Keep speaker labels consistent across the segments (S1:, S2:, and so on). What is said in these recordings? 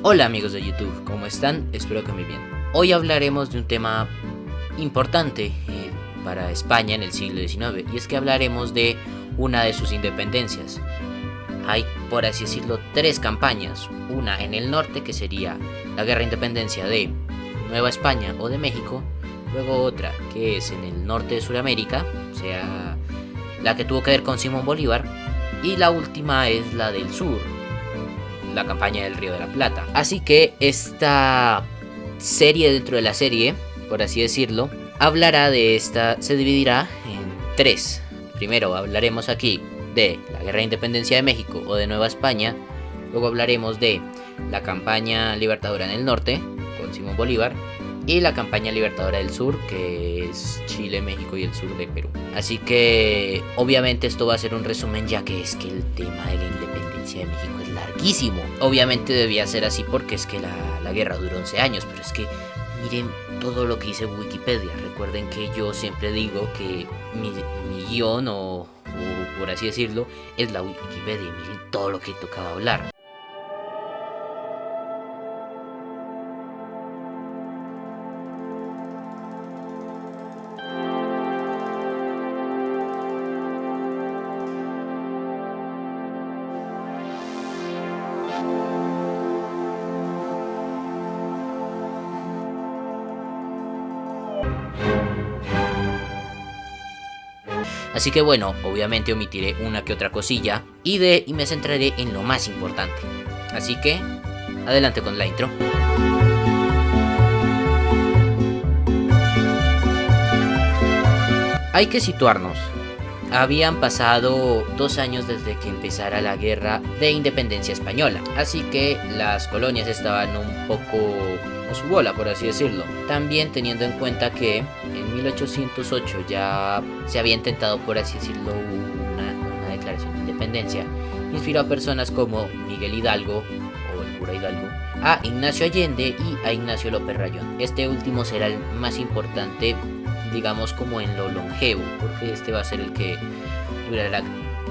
S1: Hola amigos de YouTube, ¿cómo están? Espero que muy bien. Hoy hablaremos de un tema importante para España en el siglo XIX, y es que hablaremos de una de sus independencias. Hay, por así decirlo, tres campañas. Una en el norte, que sería la guerra de independencia de Nueva España o de México. Luego otra que es en el norte de Sudamérica, o sea, la que tuvo que ver con Simón Bolívar. Y la última es la del sur, la campaña del Río de la Plata. Así que esta serie dentro de la serie, por así decirlo, se dividirá en tres. Primero hablaremos aquí de la Guerra de Independencia de México o de Nueva España. Luego hablaremos de la campaña libertadora en el norte con Simón Bolívar y la campaña libertadora del sur, que es Chile, México y el sur de Perú. Así que obviamente esto va a ser un resumen, ya que es que el tema de la independencia de México es larguísimo. Obviamente debía ser así porque es que la guerra duró 11 años, pero es que miren todo lo que dice Wikipedia. Recuerden que yo siempre digo que mi guión o por así decirlo es la Wikipedia. Miren todo lo que tocaba hablar. Así que bueno, obviamente omitiré una que otra cosilla y me centraré en lo más importante. Así que, adelante con la intro. Hay que situarnos. Habían pasado 2 años desde que empezara la guerra de independencia española, así que las colonias estaban un poco a su bola, por así decirlo. También teniendo en cuenta que en 1808 ya se había intentado, por así decirlo, una declaración de independencia. Inspiró a personas como Miguel Hidalgo o el cura Hidalgo, a Ignacio Allende y a Ignacio López Rayón. Este último será el más importante, digamos, como en lo longevo, porque este va a ser el que durará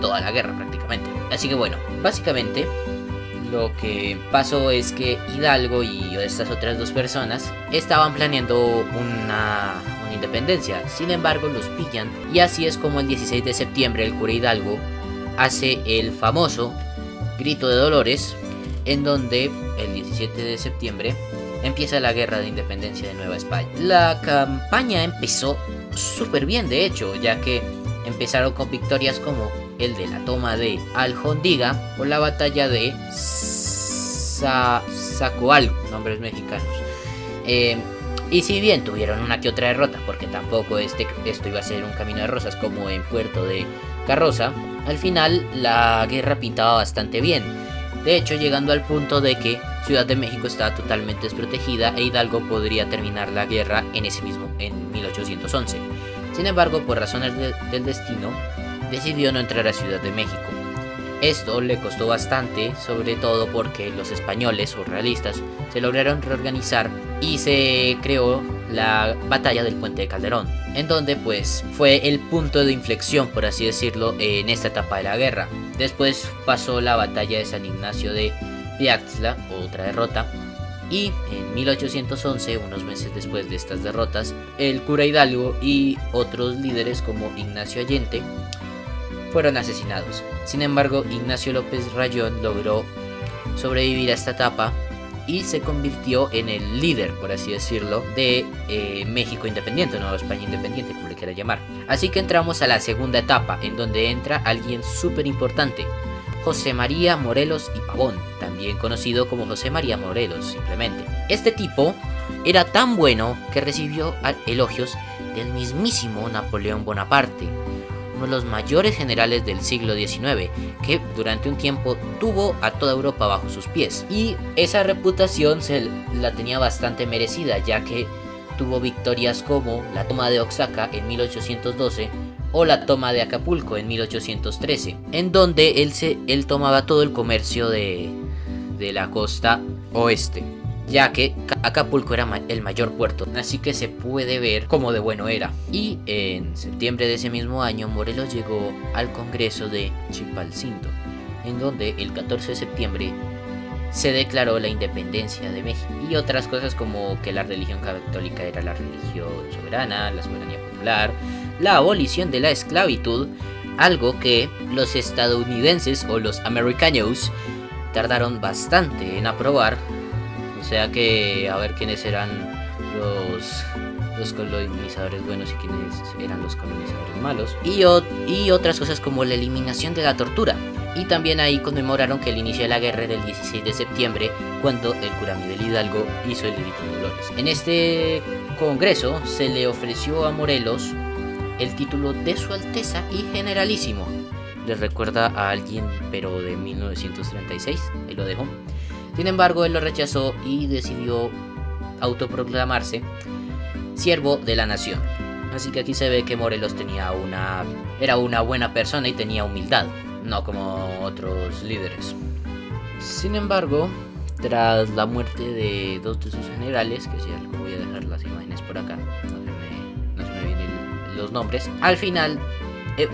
S1: toda la guerra prácticamente. Así que bueno, básicamente lo que pasó es que Hidalgo y estas otras dos personas estaban planeando una independencia. Sin embargo, los pillan, y así es como el 16 de septiembre el cura Hidalgo hace el famoso grito de Dolores, en donde el 17 de septiembre empieza la guerra de independencia de Nueva España. La campaña empezó súper bien, de hecho, ya que empezaron con victorias como el de la toma de Aljondiga o la batalla de Zacoalco, nombres mexicanos. Y si bien tuvieron una que otra derrota, porque tampoco esto iba a ser un camino de rosas como en Puerto de Carroza, al final la guerra pintaba bastante bien. De hecho, llegando al punto de que Ciudad de México estaba totalmente desprotegida e Hidalgo podría terminar la guerra en 1811. Sin embargo, por razones del destino, decidió no entrar a Ciudad de México. Esto le costó bastante, sobre todo porque los españoles o realistas se lograron reorganizar y se creó la batalla del Puente de Calderón, en donde pues fue el punto de inflexión, por así decirlo, en esta etapa de la guerra. Después pasó la batalla de San Ignacio de Piaxtla, otra derrota, y en 1811, unos meses después de estas derrotas, el cura Hidalgo y otros líderes como Ignacio Allende fueron asesinados. Sin embargo, Ignacio López Rayón logró sobrevivir a esta etapa y se convirtió en el líder, por así decirlo, de México independiente, Nueva España independiente, como le quiera llamar. Así que entramos a la segunda etapa, en donde entra alguien súper importante, José María Morelos y Pavón, también conocido como José María Morelos simplemente. Este tipo era tan bueno que recibió elogios del mismísimo Napoleón Bonaparte, uno de los mayores generales del siglo XIX, que durante un tiempo tuvo a toda Europa bajo sus pies. Y esa reputación la tenía bastante merecida, ya que tuvo victorias como la toma de Oaxaca en 1812 o la toma de Acapulco en 1813, en donde él tomaba todo el comercio de la costa oeste, ya que Acapulco era el mayor puerto, así que se puede ver cómo de bueno era. Y en septiembre de ese mismo año, Morelos llegó al Congreso de Chilpancingo, en donde el 14 de septiembre se declaró la independencia de México, y otras cosas como que la religión católica era la religión soberana, la soberanía popular, la abolición de la esclavitud, algo que los estadounidenses o los americanos tardaron bastante en aprobar. O sea que a ver quiénes eran los colonizadores buenos y quiénes eran los colonizadores malos, y otras cosas como la eliminación de la tortura. Y también ahí conmemoraron que el inicio de la guerra era el 16 de septiembre, cuando el cura Miguel Hidalgo hizo el grito de Dolores. En este congreso se le ofreció a Morelos el título de Su Alteza y Generalísimo. Les recuerda a alguien, pero de 1936, ahí lo dejo. Sin embargo, él lo rechazó y decidió autoproclamarse siervo de la nación. Así que aquí se ve que Morelos era una buena persona y tenía humildad, no como otros líderes. Sin embargo, tras la muerte de dos de sus generales, que si algo voy a dejar las imágenes por acá, no se me vienen los nombres, al final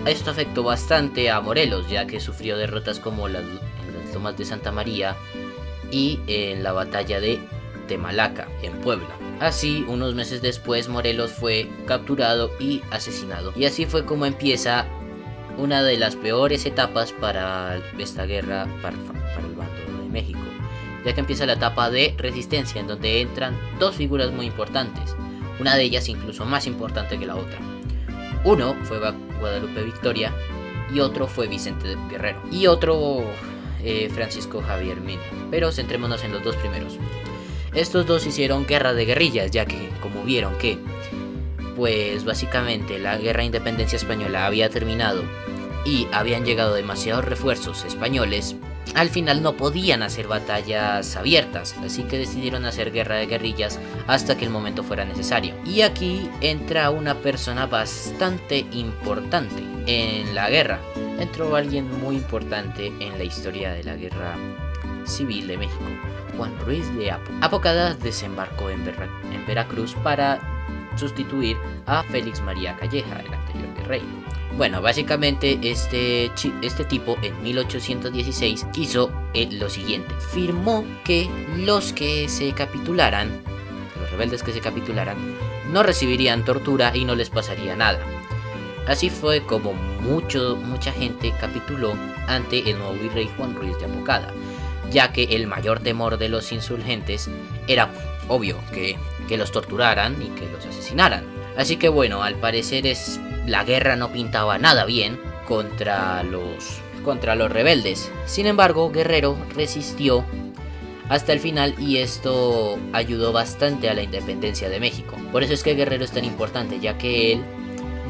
S1: esto afectó bastante a Morelos, ya que sufrió derrotas como en las tomas de Santa María y en la batalla de Temalaca, en Puebla. Así, unos meses después, Morelos fue capturado y asesinado. Y así fue como empieza una de las peores etapas para esta guerra, para el bando de México, ya que empieza la etapa de resistencia, en donde entran dos figuras muy importantes, una de ellas incluso más importante que la otra. Uno fue Guadalupe Victoria y otro fue Vicente Guerrero y otro Francisco Javier Mina, pero centrémonos en los dos primeros. Estos dos hicieron guerra de guerrillas, ya que como vieron que pues básicamente la guerra de independencia española había terminado y habían llegado demasiados refuerzos españoles, al final no podían hacer batallas abiertas, así que decidieron hacer guerra de guerrillas hasta que el momento fuera necesario. Y aquí entra una persona bastante importante en la guerra. Entró alguien muy importante en la historia de la guerra civil de México, Juan Ruiz de Apocada desembarcó en Veracruz para sustituir a Félix María Calleja, el anterior virrey. Bueno, básicamente este tipo en 1816 hizo lo siguiente: firmó que los rebeldes que se capitularan, no recibirían tortura y no les pasaría nada. Así fue como mucha gente capituló ante el nuevo virrey Juan Ruiz de Apocada, ya que el mayor temor de los insurgentes era obvio que los torturaran y que los asesinaran. Así que bueno, al parecer la guerra no pintaba nada bien contra los rebeldes. Sin embargo, Guerrero resistió hasta el final y esto ayudó bastante a la independencia de México. Por eso es que Guerrero es tan importante, ya que él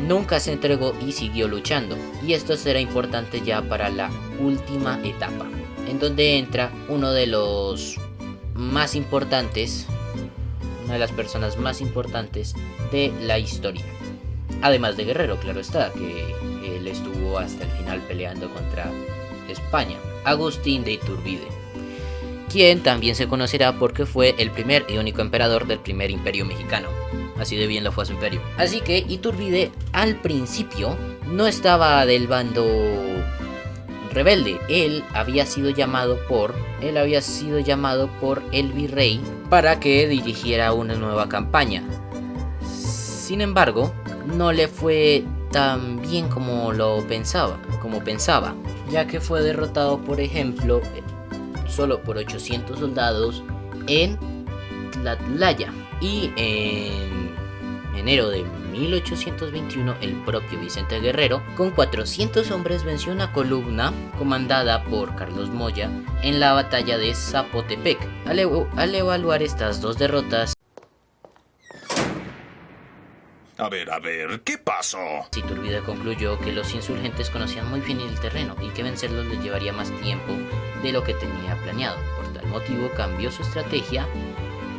S1: nunca se entregó y siguió luchando. Y esto será importante ya para la última etapa, en donde entra uno de los más importantes, una de las personas más importantes de la historia. Además de Guerrero, claro está, que él estuvo hasta el final peleando contra España, Agustín de Iturbide, quien también se conocerá porque fue el primer y único emperador del primer imperio mexicano. Así de bien lo fue a su imperio. Así que Iturbide al principio no estaba del bando rebelde. Él había sido llamado por el virrey para que dirigiera una nueva campaña. Sin embargo, no le fue tan bien como pensaba, ya que fue derrotado, por ejemplo, solo por 800 soldados en Tlatlaya. Y en enero de 1821, el propio Vicente Guerrero, con 400 hombres, venció una columna comandada por Carlos Moya en la batalla de Zapotepec. Al evaluar estas dos derrotas,
S2: A ver, ¿qué pasó?
S1: Iturbide concluyó que los insurgentes conocían muy bien el terreno y que vencerlos les llevaría más tiempo de lo que tenía planeado. Por tal motivo cambió su estrategia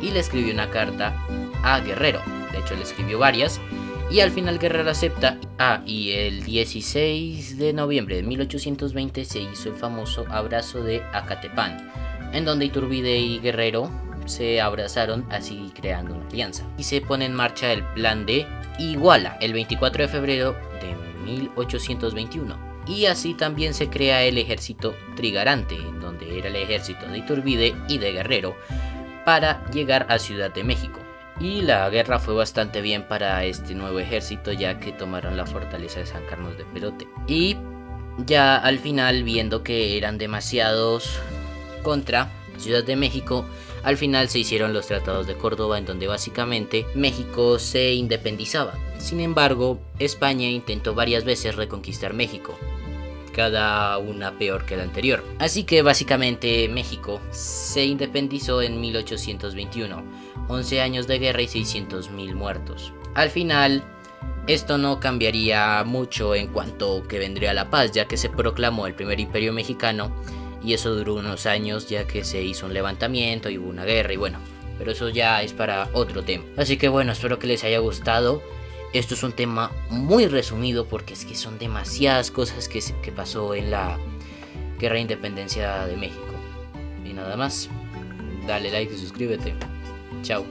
S1: y le escribió una carta a Guerrero. De hecho, le escribió varias y al final Guerrero acepta. Y el 16 de noviembre de 1820 se hizo el famoso abrazo de Acatepán, en donde Iturbide y Guerrero se abrazaron, así creando una alianza. Y se pone en marcha el plan de Iguala el 24 de febrero de 1821. y así también se crea el ejército trigarante, donde era el ejército de Iturbide y de Guerrero, para llegar a Ciudad de México. Y la guerra fue bastante bien para este nuevo ejército, ya que tomaron la fortaleza de San Carlos de Perote. Y ya al final, viendo que eran demasiados contra Ciudad de México, al final se hicieron los tratados de Córdoba, en donde básicamente México se independizaba. Sin embargo, España intentó varias veces reconquistar México, cada una peor que la anterior. Así que básicamente México se independizó en 1821, 11 años de guerra y 600.000 muertos. Al final, esto no cambiaría mucho en cuanto que vendría la paz, ya que se proclamó el primer imperio mexicano, y eso duró unos años, ya que se hizo un levantamiento y hubo una guerra y bueno, pero eso ya es para otro tema. Así que bueno, espero que les haya gustado. Esto es un tema muy resumido porque es que son demasiadas cosas que pasó en la Guerra de Independencia de México. Y nada más, dale like y suscríbete. Chao.